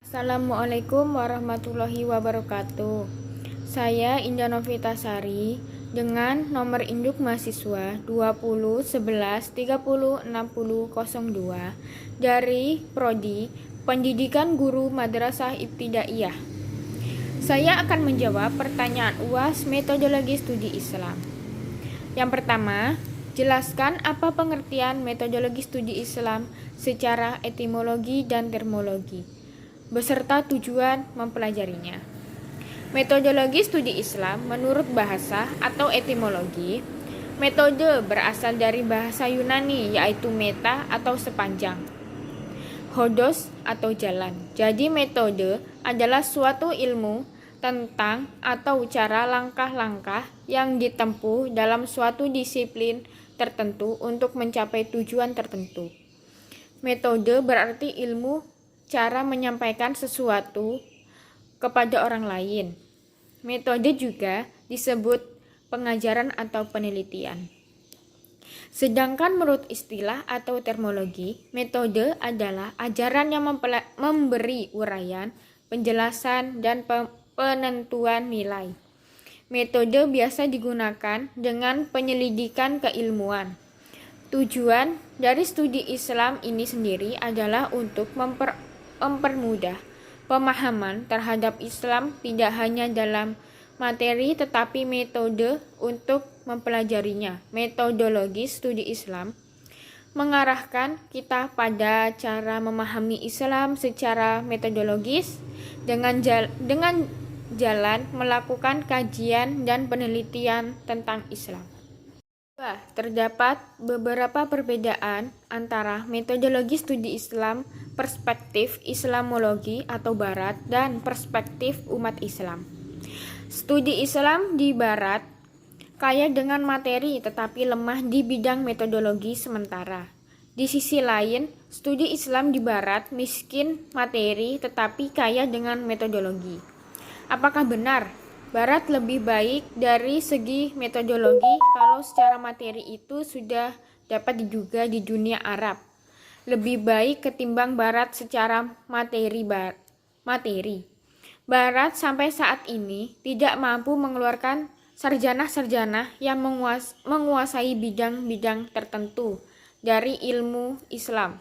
Assalamualaikum warahmatullahi wabarakatuh. Saya Indah Novitasari dengan nomor induk mahasiswa 2011306002 dari Prodi Pendidikan Guru Madrasah Ibtidaiyah. Saya akan menjawab pertanyaan UAS metodologi studi Islam. Yang pertama, jelaskan apa pengertian metodologi studi Islam secara etimologi dan termologi, beserta tujuan mempelajarinya. Metodologi studi Islam menurut bahasa atau etimologi, metode berasal dari bahasa Yunani yaitu meta atau sepanjang, hodos atau jalan. Jadi metode adalah suatu ilmu tentang atau cara langkah-langkah yang ditempuh dalam suatu disiplin tertentu untuk mencapai tujuan tertentu. Metode berarti ilmu cara menyampaikan sesuatu kepada orang lain. Metode juga disebut pengajaran atau penelitian. Sedangkan menurut istilah atau termologi, metode adalah ajaran yang memberi uraian, penjelasan, dan penentuan nilai. Metode biasa digunakan dengan penyelidikan keilmuan. Tujuan dari studi Islam ini sendiri adalah untuk mempermudah pemahaman terhadap Islam tidak hanya dalam materi tetapi metode untuk mempelajarinya. Metodologi studi Islam mengarahkan kita pada cara memahami Islam secara metodologis dengan jalan melakukan kajian dan penelitian tentang Islam. Terdapat beberapa perbedaan antara metodologi studi Islam, perspektif Islamologi atau Barat, dan perspektif umat Islam. Studi Islam di Barat kaya dengan materi tetapi lemah di bidang metodologi sementara. Di sisi lain, studi Islam di Barat miskin materi tetapi kaya dengan metodologi. Apakah benar Barat lebih baik dari segi metodologi kalau secara materi itu sudah dapat diduga di dunia Arab? Lebih baik ketimbang Barat secara materi. Barat sampai saat ini tidak mampu mengeluarkan sarjana-sarjana yang menguasai bidang-bidang tertentu dari ilmu Islam.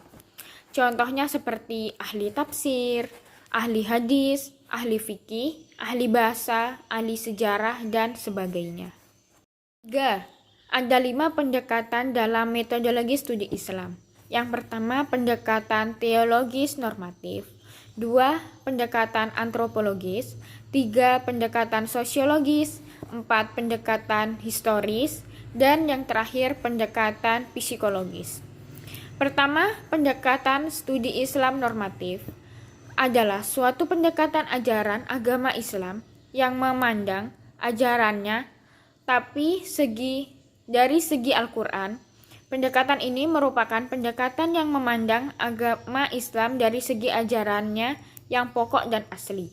Contohnya seperti ahli tafsir, ahli hadis, ahli fikih, ahli bahasa, ahli sejarah, dan sebagainya. 3. Ada 5 pendekatan dalam metodologi studi Islam. Yang pertama, pendekatan teologis normatif. 2. Pendekatan antropologis. 3. Pendekatan sosiologis. 4. Pendekatan historis. Dan yang terakhir, pendekatan psikologis. Pertama, pendekatan studi Islam normatif adalah suatu pendekatan ajaran agama Islam yang memandang ajarannya tapi dari segi Al-Quran. Pendekatan ini merupakan pendekatan yang memandang agama Islam dari segi ajarannya yang pokok dan asli.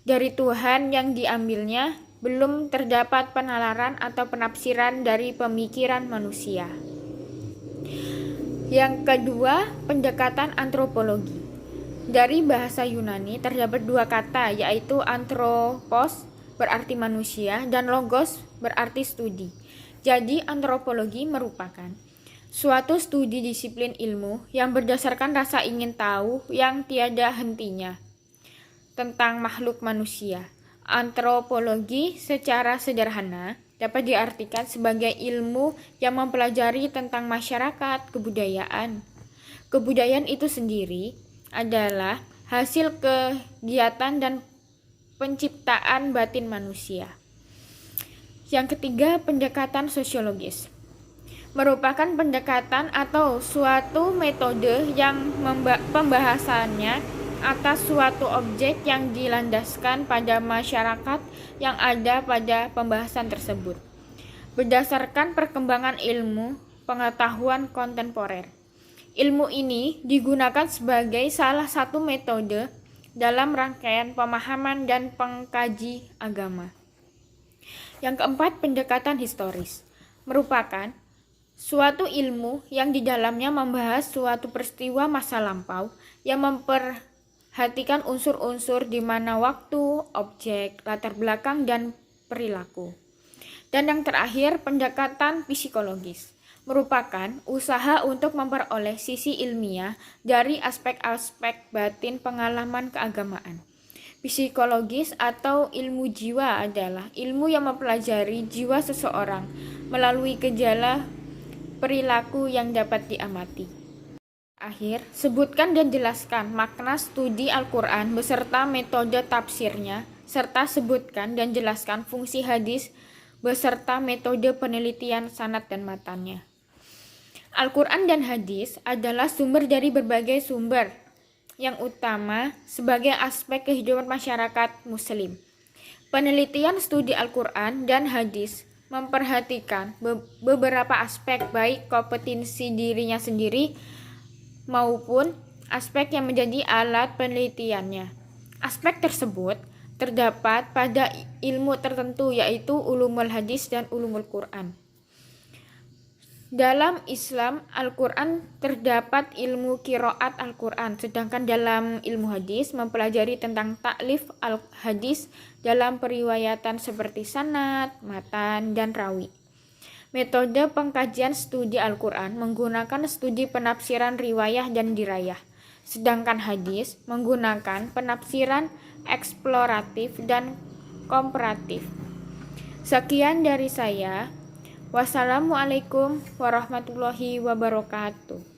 Dari Tuhan yang diambilnya belum terdapat penalaran atau penafsiran dari pemikiran manusia. Yang kedua, pendekatan antropologi. Dari bahasa Yunani terdapat 2 kata, yaitu anthropos berarti manusia dan logos berarti studi. Jadi antropologi merupakan suatu studi disiplin ilmu yang berdasarkan rasa ingin tahu yang tiada hentinya tentang makhluk manusia. Antropologi secara sederhana dapat diartikan sebagai ilmu yang mempelajari tentang masyarakat, kebudayaan. Kebudayaan itu sendiri adalah hasil kegiatan dan penciptaan batin manusia. Yang ketiga, pendekatan sosiologis merupakan pendekatan atau suatu metode yang pembahasannya atas suatu objek yang dilandaskan pada masyarakat yang ada pada pembahasan tersebut berdasarkan perkembangan ilmu pengetahuan kontemporer. Ilmu ini digunakan sebagai salah satu metode dalam rangkaian pemahaman dan pengkaji agama. Yang keempat, pendekatan historis merupakan suatu ilmu yang di dalamnya membahas suatu peristiwa masa lampau yang Perhatikan unsur-unsur di mana waktu, objek, latar belakang, dan perilaku. Dan yang terakhir, pendekatan psikologis merupakan usaha untuk memperoleh sisi ilmiah dari aspek-aspek batin pengalaman keagamaan. Psikologis atau ilmu jiwa adalah ilmu yang mempelajari jiwa seseorang melalui gejala perilaku yang dapat diamati. Akhir, sebutkan dan jelaskan makna studi Al-Quran beserta metode tafsirnya, serta sebutkan dan jelaskan fungsi hadis beserta metode penelitian sanad dan matannya. Al-Quran dan hadis adalah sumber dari berbagai sumber, yang utama sebagai aspek kehidupan masyarakat muslim. Penelitian studi Al-Quran dan hadis memperhatikan beberapa aspek baik kompetensi dirinya sendiri maupun aspek yang menjadi alat penelitiannya. Aspek tersebut terdapat pada ilmu tertentu yaitu ulumul hadis dan ulumul Quran. Dalam Islam, Al-Quran terdapat ilmu qiraat Al-Quran, sedangkan dalam ilmu hadis mempelajari tentang taklif al-hadis dalam periwayatan seperti sanad, matan, dan rawi. Metode pengkajian studi Al-Quran menggunakan studi penafsiran riwayah dan dirayah, sedangkan hadis menggunakan penafsiran eksploratif dan komparatif. Sekian dari saya. Wassalamualaikum warahmatullahi wabarakatuh.